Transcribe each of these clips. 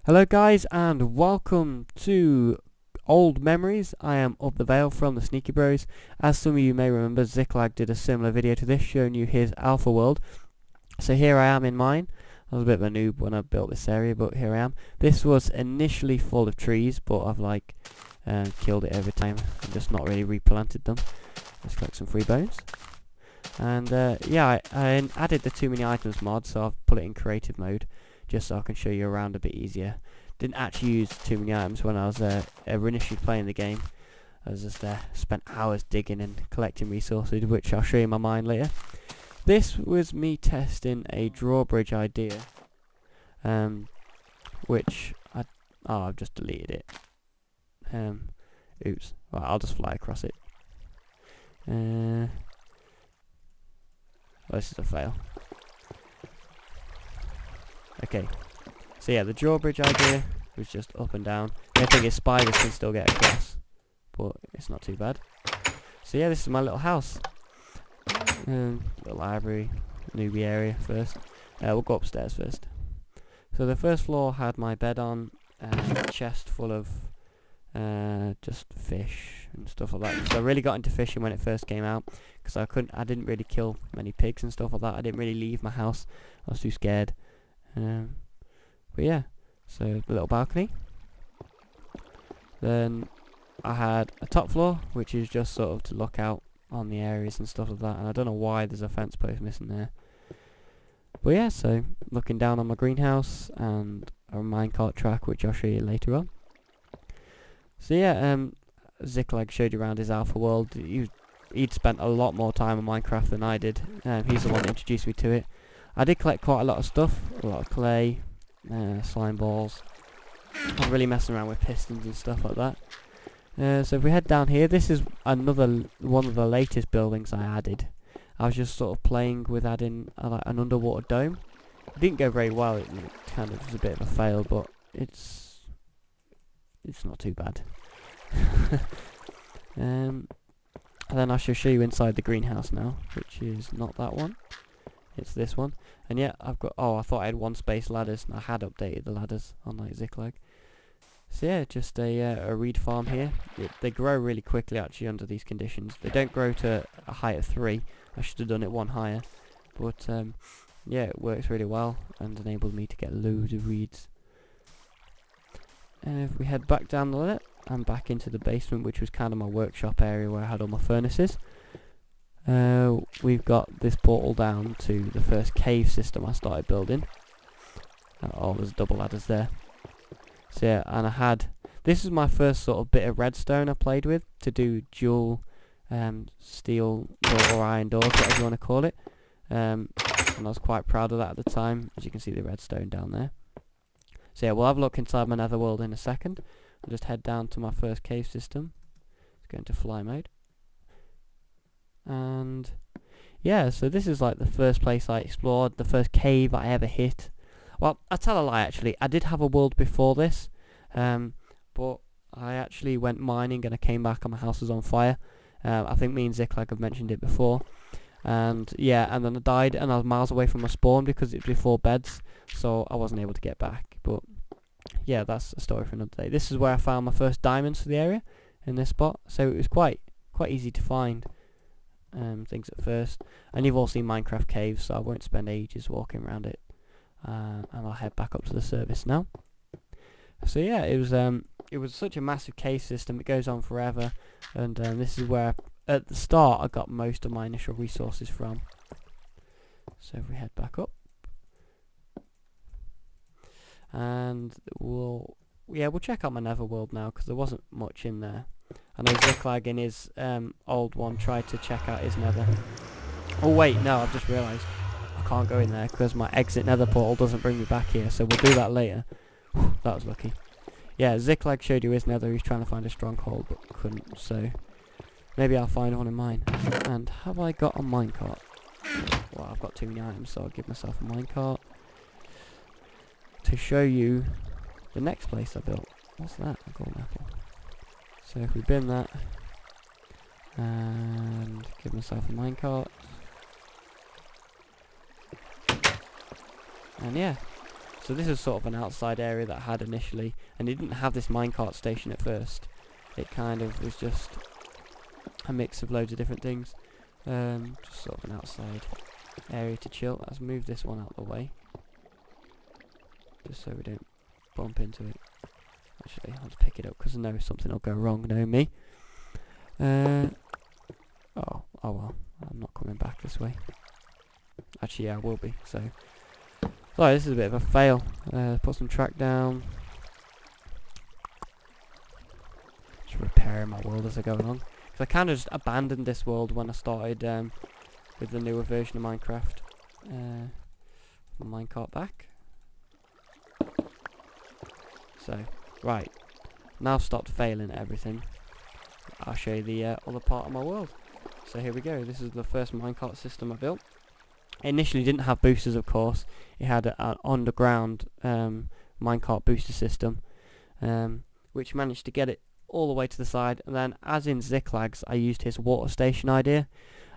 Hello guys and welcome to Old Memories. I am Upthevale from TheSneakyBros. As some of you may remember, Ziklag did a similar video to this showing you his alpha world. So here I am in mine. I was a bit of a noob when I built this area, but here I am. This was initially full of trees, but I've killed it over time and just not really replanted them. Let's collect some free bones. And yeah, I added the too many items mod, so I've put it in creative mode just so I can show you around a bit easier. Didn't actually use too many items when I was initially playing the game. I was just spent hours digging and collecting resources, which I'll show you in my mine later. This was me testing a drawbridge idea, which I've just deleted it. Oops. Right, I'll just fly across it. Well, this is a fail. Okay, so yeah, the drawbridge idea was just up and down. The thing is, spiders can still get across, but it's not too bad. So yeah, this is my little house. Little library, newbie area first. We'll go upstairs first. So the first floor had my bed on, and a chest full of just fish and stuff like that. So I really got into fishing when it first came out, because I didn't really kill many pigs and stuff like that. I didn't really leave my house. I was too scared. But yeah, so the little balcony. Then I had a top floor, which is just sort of to look out on the areas and stuff like that. And I don't know why there's a fence post missing there. But yeah, so looking down on my greenhouse and a minecart track, which I'll show you later on. So yeah, Ziklag showed you around his alpha world. He'd spent a lot more time on Minecraft than I did. He's the one that introduced me to it. I did collect quite a lot of stuff, a lot of clay, slime balls. I was really messing around with pistons and stuff like that. So if we head down here, this is another one of the latest buildings I added. I was just sort of playing with adding like an underwater dome. It didn't go very well, it kind of was a bit of a fail, but it's not too bad. And then I shall show you inside the greenhouse now, which is not that one. It's this one. And yeah, I've got, I thought I had one space ladders, and I had updated the ladders on like Ziklag. So yeah, just a reed farm here. They grow really quickly actually under these conditions. They don't grow to a height of 3. I should have done it one higher. But yeah, it works really well and enabled me to get loads of reeds. If we head back down the ladder and back into the basement, which was kind of my workshop area where I had all my furnaces. We've got this portal down to the first cave system I started building. There's double ladders there. So yeah, and this is my first sort of bit of redstone I played with to do dual steel or iron doors, whatever you want to call it. And I was quite proud of that at the time, as you can see the redstone down there. So yeah, we'll have a look inside my nether world in a second. I'll just head down to my first cave system. Let's go into fly mode. And yeah, so this is like the first place I explored, the first cave I ever hit. Well, I tell a lie actually, I did have a world before this, but I actually went mining and I came back and my house was on fire. I think me and Ziklag have mentioned it before. And yeah, and then I died and I was miles away from my spawn because it was before beds, so I wasn't able to get back. But yeah, that's a story for another day. This is where I found my first diamonds for the area, in this spot, so it was quite easy to find things at first. And you've all seen Minecraft caves, so I won't spend ages walking around it. And I'll head back up to the surface now. So yeah, it was such a massive cave system. It goes on forever, and this is where at the start I got most of my initial resources from. So if we head back up, and we'll check out my nether world now, because there wasn't much in there. I know Ziklag in his old one tried to check out his nether. Oh wait, no, I've just realised I can't go in there because my exit nether portal doesn't bring me back here, so we'll do that later. Whew, that was lucky. Yeah, Ziklag showed you his nether. He's trying to find a stronghold but couldn't, so maybe I'll find one in mine. And have I got a minecart? Well, I've got too many items, so I'll give myself a minecart to show you the next place I built. What's that? A golden apple. So if we bin that and give myself a minecart, and yeah, So this is sort of an outside area that I had initially, and it didn't have this minecart station at first. It kind of was just a mix of loads of different things. Just sort of an outside area to chill. Let's move this one out of the way, just so we don't bump into it. Actually, I'll just pick it up because I know something will go wrong, knowing me. Oh well, I'm not coming back this way. Actually, yeah, I will be, so... Sorry, this is a bit of a fail. Put some track down. Just repairing my world as I go along. Because I kind of just abandoned this world when I started with the newer version of Minecraft. Minecart back. So, right. Now I've stopped failing at everything. I'll show you the other part of my world. So here we go. This is the first minecart system I built. It initially didn't have boosters, of course. It had an underground minecart booster system, which managed to get it all the way to the side. And then, as in Ziclags, I used his water station idea,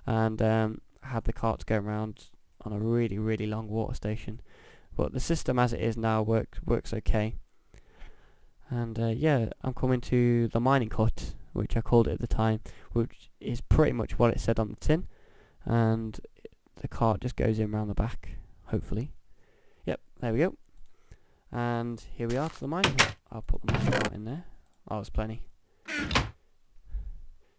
and had the carts go around on a really, really long water station. But the system as it is now works okay. And yeah, I'm coming to the mining hut, which I called it at the time, which is pretty much what it said on the tin. And the cart just goes in round the back, hopefully. Yep, there we go. And here we are to the mining hut. I'll put the mining cart in there. Oh, there's plenty.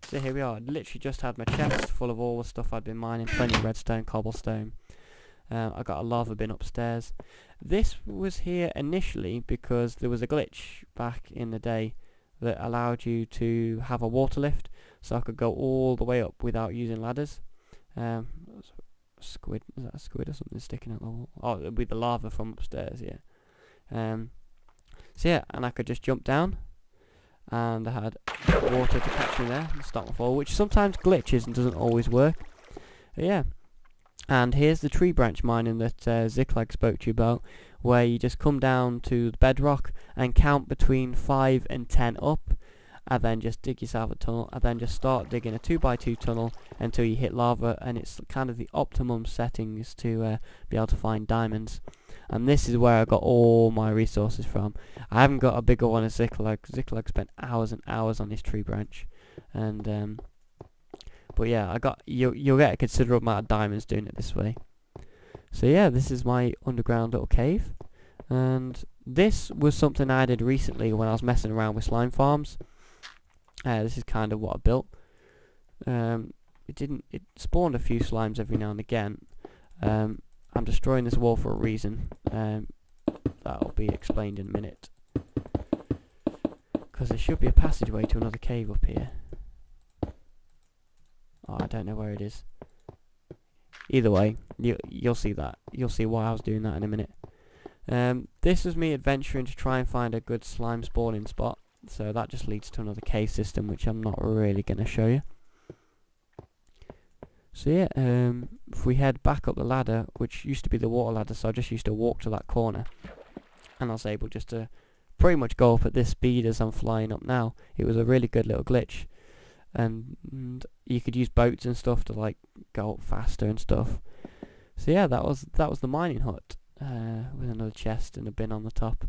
So here we are. I literally just had my chest full of all the stuff I'd been mining. Plenty of redstone, cobblestone. I got a lava bin upstairs. This was here initially because there was a glitch back in the day that allowed you to have a water lift, so I could go all the way up without using ladders. Squid, is that a squid or something sticking out the wall? Oh, with the lava from upstairs, yeah. So yeah, and I could just jump down, and I had water to catch me there and stop my fall, which sometimes glitches and doesn't always work. But yeah. And here's the tree branch mining that Ziclag spoke to you about, where you just come down to the bedrock and count between 5 and 10 up, and then just dig yourself a tunnel, and then just start digging a 2x2 tunnel until you hit lava, and it's kind of the optimum settings to be able to find diamonds. And this is where I got all my resources from. I haven't got a bigger one as Ziclag. Ziclag spent hours and hours on this tree branch, and but yeah, you'll get a considerable amount of diamonds doing it this way. So yeah, this is my underground little cave, and this was something I did recently when I was messing around with slime farms. This is kind of what I built. It spawned a few slimes every now and again. I'm destroying this wall for a reason. That'll be explained in a minute. Because there should be a passageway to another cave up here. Oh, I don't know where it is. Either way, you'll see that. You'll see why I was doing that in a minute. This was me adventuring to try and find a good slime spawning spot. So that just leads to another cave system, which I'm not really going to show you. So yeah, if we head back up the ladder, which used to be the water ladder, so I just used to walk to that corner. And I was able just to pretty much go up at this speed as I'm flying up now. It was a really good little glitch. And you could use boats and stuff to like go up faster and stuff. So yeah, that was the mining hut with another chest and a bin on the top.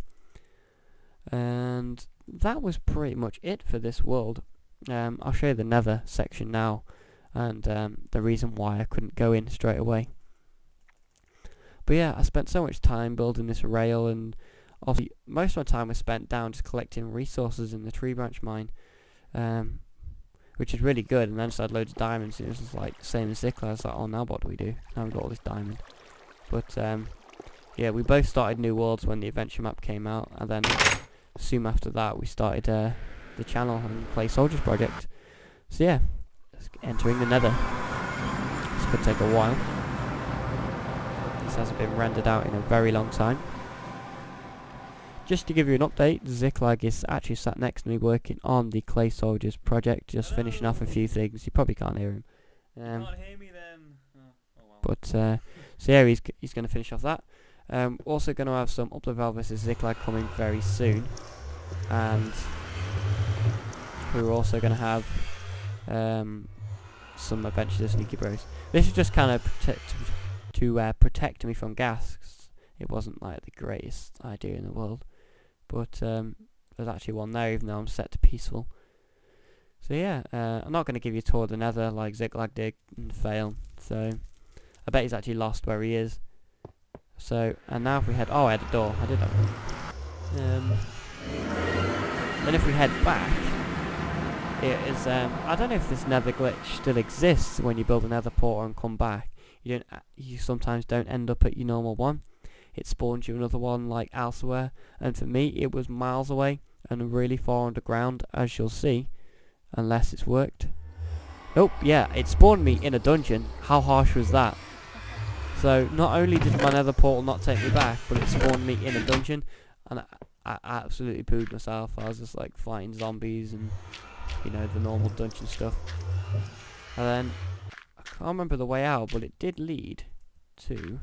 And that was pretty much it for this world. I'll show you the Nether section now, and the reason why I couldn't go in straight away. But yeah, I spent so much time building this rail, and obviously most of my time was spent down just collecting resources in the tree branch mine. Which is really good, and then just had loads of diamonds, and it was just like same as Ziclag. I was like, oh, now what do we do? Now we've got all this diamond. But yeah, we both started new worlds when the adventure map came out, and then soon after that we started the channel and Play Soldiers project. So yeah, entering the Nether. This could take a while. This hasn't been rendered out in a very long time. Just to give you an update, Ziclag is actually sat next to me working on the Clay Soldiers project, just finishing off a few things. You probably can't hear him. Can't hear me then. Oh well. But so yeah, he's going to finish off that. Also going to have some Upthevale vs Ziclag coming very soon, and we're also going to have some Adventures of TheSneakyBros. This is just kind of protect me from ghast it wasn't like the greatest idea in the world. But there's actually one there, even though I'm set to peaceful. So yeah, I'm not going to give you a tour of the Nether like Ziglag did and fail. So I bet he's actually lost where he is. So, and now if we head, oh, I had a door. I did have one. Then if we head back, it is, I don't know if this Nether glitch still exists when you build a Nether portal and come back. You sometimes don't end up at your normal one. It spawns you another one like elsewhere, and for me it was miles away and really far underground, as you'll see, unless it's worked. Oh yeah, it spawned me in a dungeon. How harsh was that? So not only did my Nether portal not take me back, but it spawned me in a dungeon, and I absolutely pooed myself. I was just like fighting zombies and, you know, the normal dungeon stuff. And then I can't remember the way out, but it did lead to,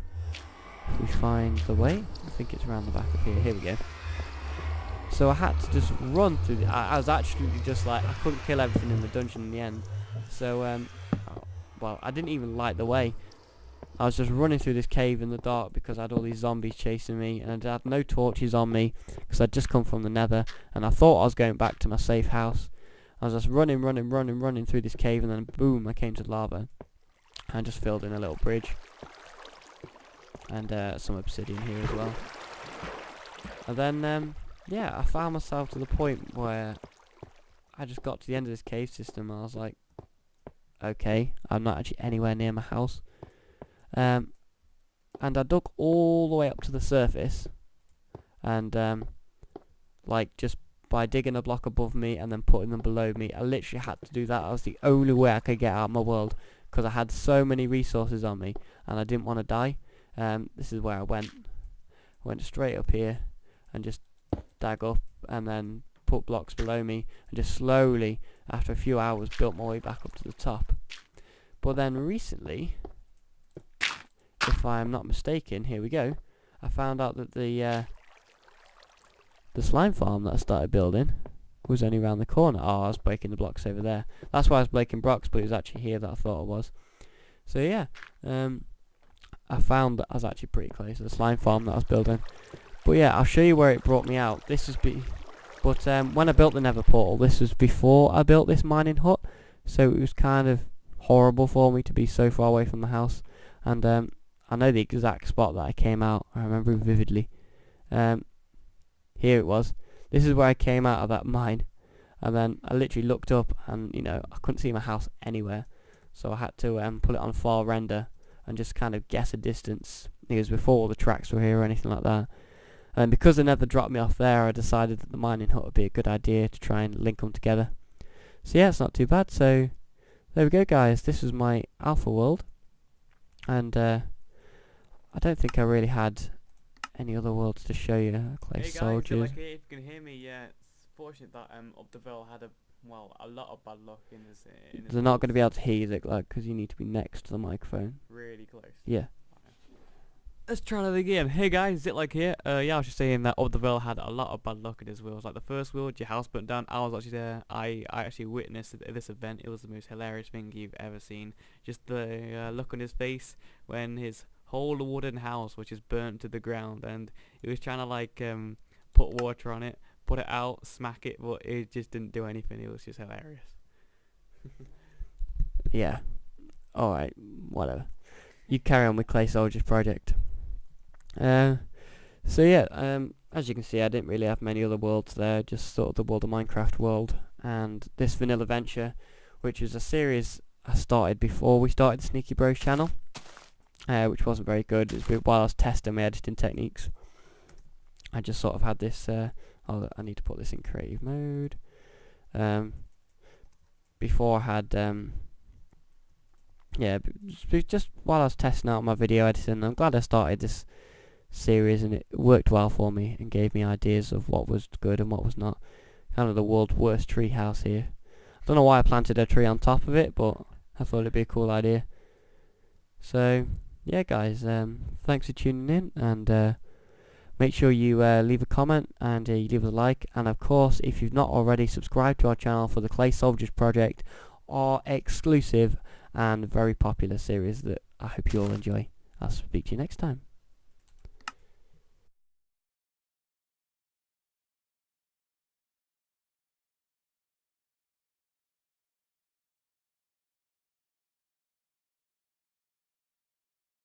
if we find the way, I think it's around the back of here. Here we go. So I had to just run through I was actually just like, I couldn't kill everything in the dungeon in the end. So well, I didn't even like the way. I was just running through this cave in the dark because I had all these zombies chasing me, and I had no torches on me because I'd just come from the Nether, and I thought I was going back to my safe house. I was just running through this cave, and then boom, I came to lava. I just filled in a little bridge. And some obsidian here as well. And then, yeah, I found myself to the point where I just got to the end of this cave system, and I was like, okay, I'm not actually anywhere near my house. And I dug all the way up to the surface, and like just by digging a block above me and then putting them below me, I literally had to do that. That was the only way I could get out of my world, because I had so many resources on me and I didn't want to die. This is where I went straight up here and just dug up and then put blocks below me, and just slowly, after a few hours, built my way back up to the top. But then recently, if I'm not mistaken, here we go, I found out that the slime farm that I started building was only around the corner. Oh, I was breaking the blocks over there. That's why I was breaking blocks, but it was actually here that I thought it was. So yeah, I found that I was actually pretty close to the slime farm that I was building. But yeah, I'll show you where it brought me out. This was but when I built the Nether portal, this was before I built this mining hut, so it was kind of horrible for me to be so far away from the house. And I know the exact spot that I came out. I remember it vividly. Here it was. This is where I came out of that mine, and then I literally looked up, and you know, I couldn't see my house anywhere, so I had to put it on far render and just kind of guess a distance. It was before all the tracks were here or anything like that. And because they never dropped me off there, I decided that the mining hut would be a good idea to try and link them together. So yeah, it's not too bad. So there we go, guys. This was my alpha world, and I don't think I really had any other worlds to show you. Clay hey guys, soldiers. like, if you can hear me, yeah, it's fortunate that Upthevale had a lot of bad luck in his They're not going to be able to hear you, like, because you need to be next to the microphone. really close. Yeah. Let's try another game. Hey guys, Zitlag here. Yeah, I was just saying that Upthevale had a lot of bad luck in his wheels. Like the first wheel, your house burnt down. I was actually there. I actually witnessed this event. It was the most hilarious thing you've ever seen. Just the look on his face when his whole wooden house was just burnt to the ground, and he was trying to like put water on it, put it out, smack it, but it just didn't do anything. It was just hilarious. Yeah. Alright, whatever. You carry on with Clay Soldiers project. So yeah, as you can see, I didn't really have many other worlds there, just sort of the World of Minecraft world, and this Vanilla Venture, which was a series I started before we started the TheSneakyBros channel, which wasn't very good. It was while I was testing my editing techniques. I just sort of had this, oh, I need to put this in creative mode. Before I had, yeah, just while I was testing out my video editing, I'm glad I started this series, and it worked well for me and gave me ideas of what was good and what was not. Kind of the world's worst tree house here. I don't know why I planted a tree on top of it, but I thought it'd be a cool idea. So yeah guys, thanks for tuning in, and make sure you leave a comment and you leave a like, and of course if you've not already, subscribe to our channel for the Clay Soldiers project, our exclusive and very popular series that I hope you all enjoy. I'll speak to you next time.